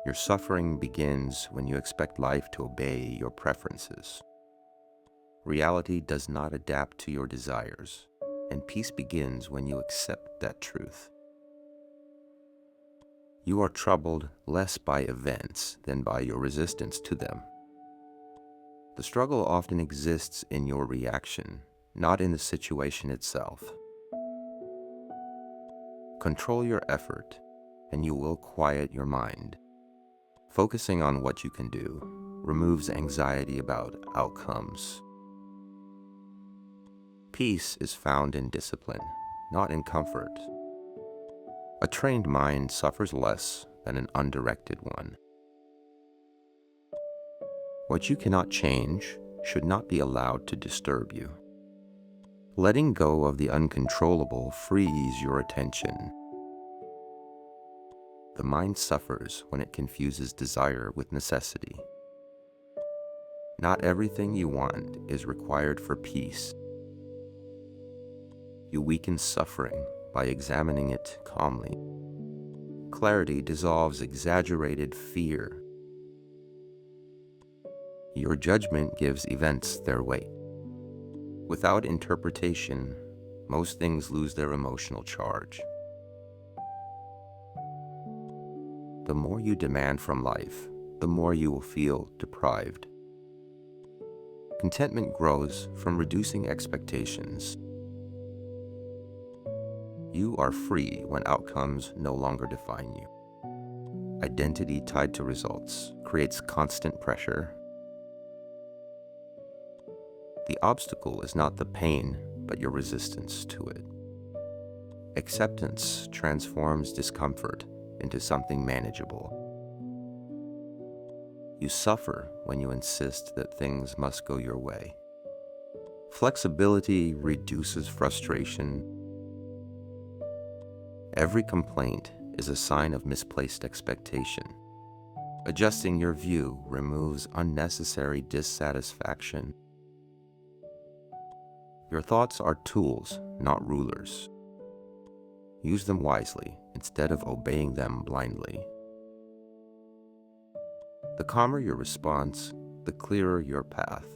Your suffering begins when you expect life to obey your preferences. Reality does not adapt to your desires, and peace begins when you accept that truth. You are troubled less by events than by your resistance to them. The struggle often exists in your reaction, not in the situation itself. Control your effort, and you will quiet your mind. Focusing on what you can do removes anxiety about outcomes. Peace is found in discipline, not in comfort. A trained mind suffers less than an undirected one. What you cannot change should not be allowed to disturb you. Letting go of the uncontrollable frees your attention. The mind suffers when it confuses desire with necessity. Not everything you want is required for peace. You weaken suffering by examining it calmly. Clarity dissolves exaggerated fear. Your judgment gives events their weight. Without interpretation, most things lose their emotional charge. The more you demand from life, the more you will feel deprived. Contentment grows from reducing expectations. You are free when outcomes no longer define you. Identity tied to results creates constant pressure. The obstacle is not the pain, but your resistance to it. Acceptance transforms discomfort into something manageable. You suffer when you insist that things must go your way. Flexibility reduces frustration. Every complaint is a sign of misplaced expectation. Adjusting your view removes unnecessary dissatisfaction. Your thoughts are tools, not rulers. Use them wisely instead of obeying them blindly. The calmer your response, the clearer your path.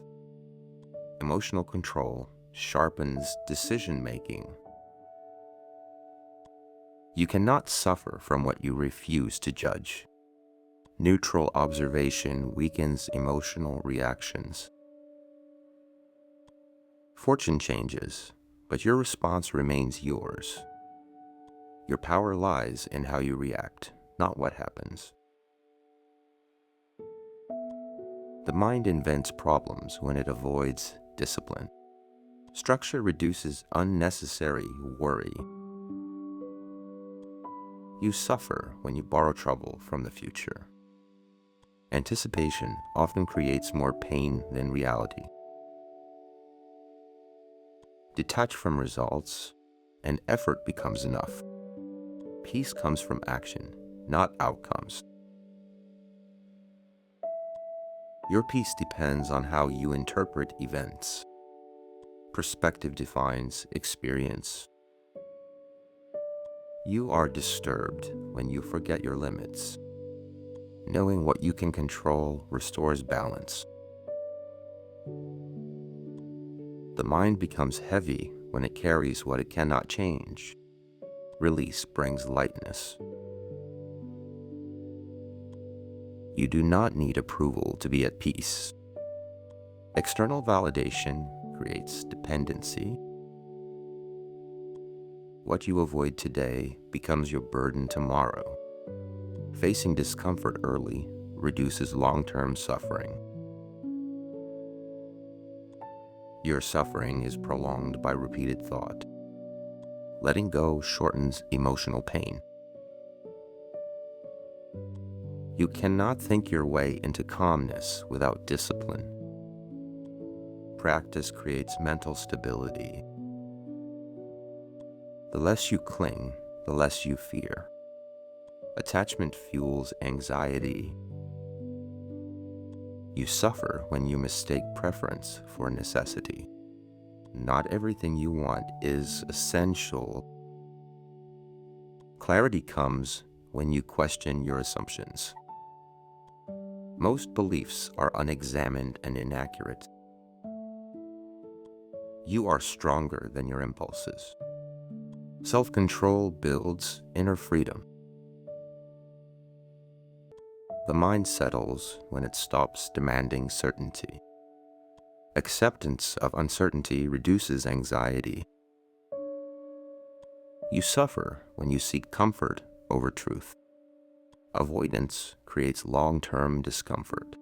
Emotional control sharpens decision-making. You cannot suffer from what you refuse to judge. Neutral observation weakens emotional reactions. Fortune changes, but your response remains yours. Your power lies in how you react, not what happens. The mind invents problems when it avoids discipline. Structure reduces unnecessary worry. You suffer when you borrow trouble from the future. Anticipation often creates more pain than reality. Detach from results, and effort becomes enough. Peace comes from action, not outcomes. Your peace depends on how you interpret events. Perspective defines experience. You are disturbed when you forget your limits. Knowing what you can control restores balance. The mind becomes heavy when it carries what it cannot change. Release brings lightness. You do not need approval to be at peace. External validation creates dependency. What you avoid today becomes your burden tomorrow. Facing discomfort early reduces long-term suffering. Your suffering is prolonged by repeated thought. Letting go shortens emotional pain. You cannot think your way into calmness without discipline. Practice creates mental stability. The less you cling, the less you fear. Attachment fuels anxiety. You suffer when you mistake preference for necessity. Not everything you want is essential. Clarity comes when you question your assumptions. Most beliefs are unexamined and inaccurate. You are stronger than your impulses. Self-control builds inner freedom. The mind settles when it stops demanding certainty. Acceptance of uncertainty reduces anxiety. You suffer when you seek comfort over truth. Avoidance creates long-term discomfort.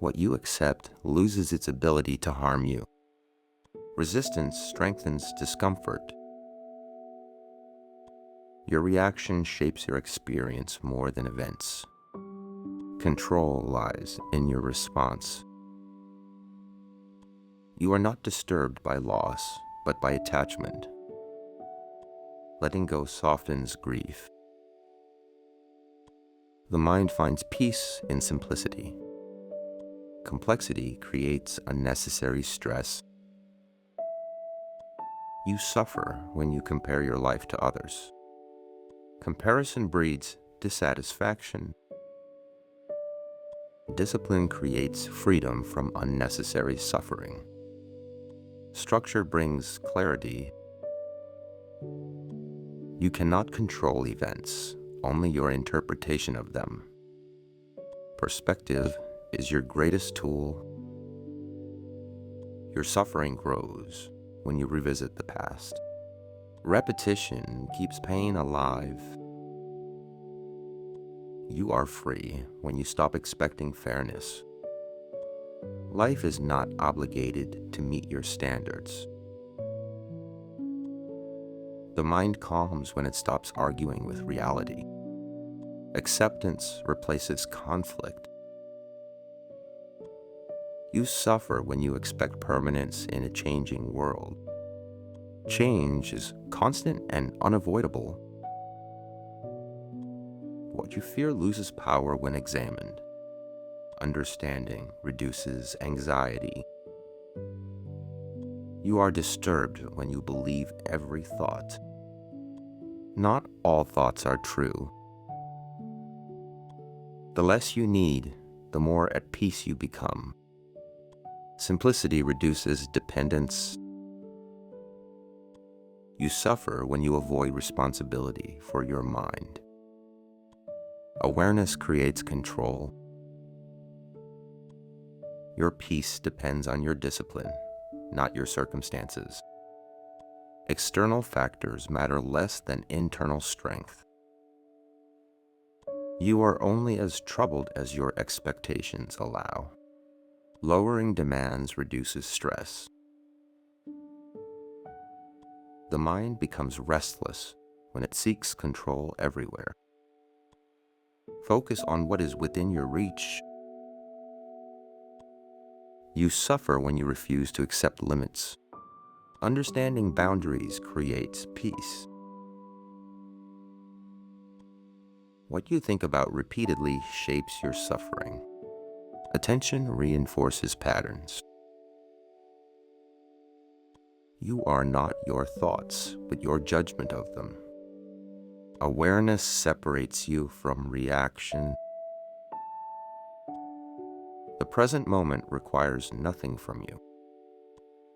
What you accept loses its ability to harm you. Resistance strengthens discomfort. Your reaction shapes your experience more than events. Control lies in your response. You are not disturbed by loss, but by attachment. Letting go softens grief. The mind finds peace in simplicity. Complexity creates unnecessary stress. You suffer when you compare your life to others. Comparison breeds dissatisfaction. Discipline creates freedom from unnecessary suffering. Structure brings clarity. You cannot control events, only your interpretation of them. Perspective is your greatest tool. Your suffering grows when you revisit the past. Repetition keeps pain alive. You are free when you stop expecting fairness. Life is not obligated to meet your standards. The mind calms when it stops arguing with reality. Acceptance replaces conflict. You suffer when you expect permanence in a changing world. Change is constant and unavoidable. What you fear loses power when examined. Understanding reduces anxiety. You are disturbed when you believe every thought. Not all thoughts are true. The less you need, the more at peace you become. Simplicity reduces dependence. You suffer when you avoid responsibility for your mind. Awareness creates control. Your peace depends on your discipline, not your circumstances. External factors matter less than internal strength. You are only as troubled as your expectations allow. Lowering demands reduces stress. The mind becomes restless when it seeks control everywhere. Focus on what is within your reach. You suffer when you refuse to accept limits. Understanding boundaries creates peace. What you think about repeatedly shapes your suffering. Attention reinforces patterns. You are not your thoughts, but your judgment of them. Awareness separates you from reaction. The present moment requires nothing from you.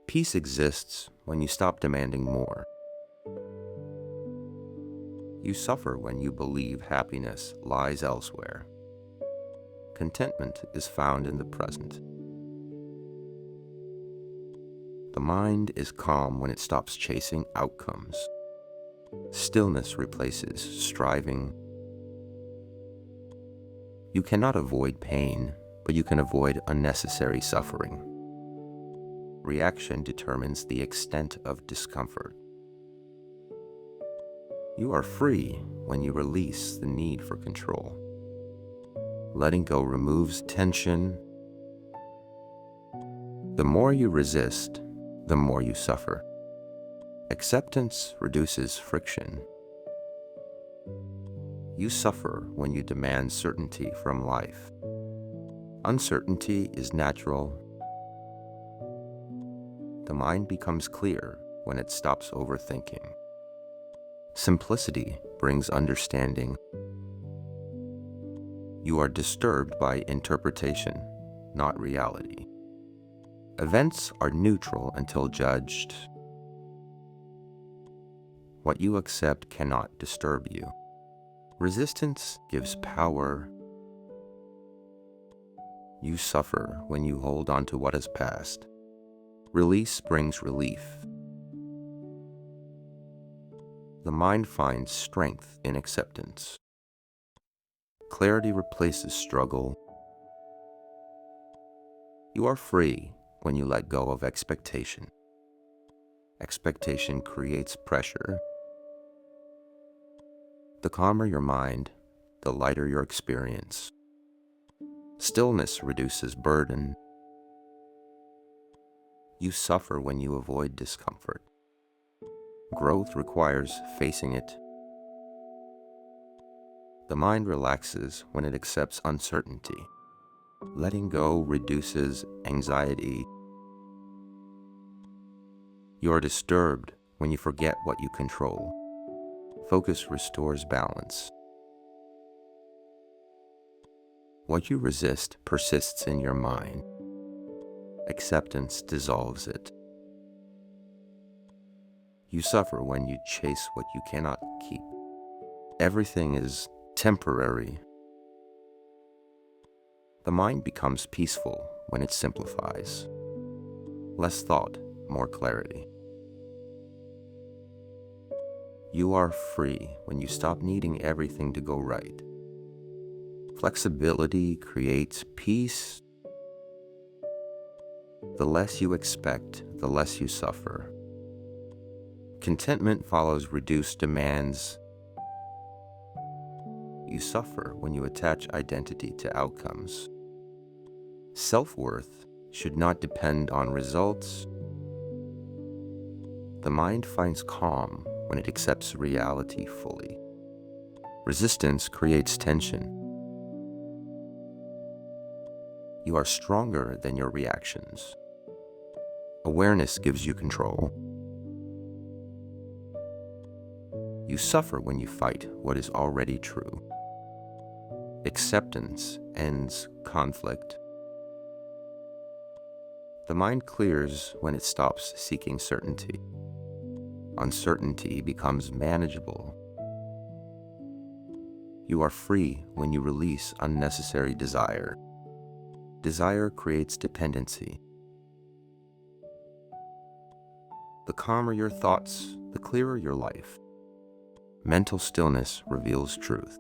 Peace exists when you stop demanding more. You suffer when you believe happiness lies elsewhere. Contentment is found in the present. The mind is calm when it stops chasing outcomes. Stillness replaces striving. You cannot avoid pain, but you can avoid unnecessary suffering. Reaction determines the extent of discomfort. You are free when you release the need for control. Letting go removes tension. The more you resist, the more you suffer. Acceptance reduces friction. You suffer when you demand certainty from life. Uncertainty is natural. The mind becomes clear when it stops overthinking. Simplicity brings understanding. You are disturbed by interpretation, not reality. Events are neutral until judged. What you accept cannot disturb you. Resistance gives power. You suffer when you hold on to what has passed. Release brings relief. The mind finds strength in acceptance. Clarity replaces struggle. You are free when you let go of expectation. Expectation creates pressure. The calmer your mind, the lighter your experience. Stillness reduces burden. You suffer when you avoid discomfort. Growth requires facing it. The mind relaxes when it accepts uncertainty. Letting go reduces anxiety. You are disturbed when you forget what you control. Focus restores balance. What you resist persists in your mind. Acceptance dissolves it. You suffer when you chase what you cannot keep. Everything is temporary. The mind becomes peaceful when it simplifies. Less thought, more clarity. You are free when you stop needing everything to go right. Flexibility creates peace. The less you expect, the less you suffer. Contentment follows reduced demands. You suffer when you attach identity to outcomes. Self-worth should not depend on results. The mind finds calm when it accepts reality fully. Resistance creates tension. You are stronger than your reactions. Awareness gives you control. You suffer when you fight what is already true. Acceptance ends conflict. The mind clears when it stops seeking certainty. Uncertainty becomes manageable. You are free when you release unnecessary desire. Desire creates dependency. The calmer your thoughts, the clearer your life. Mental stillness reveals truth.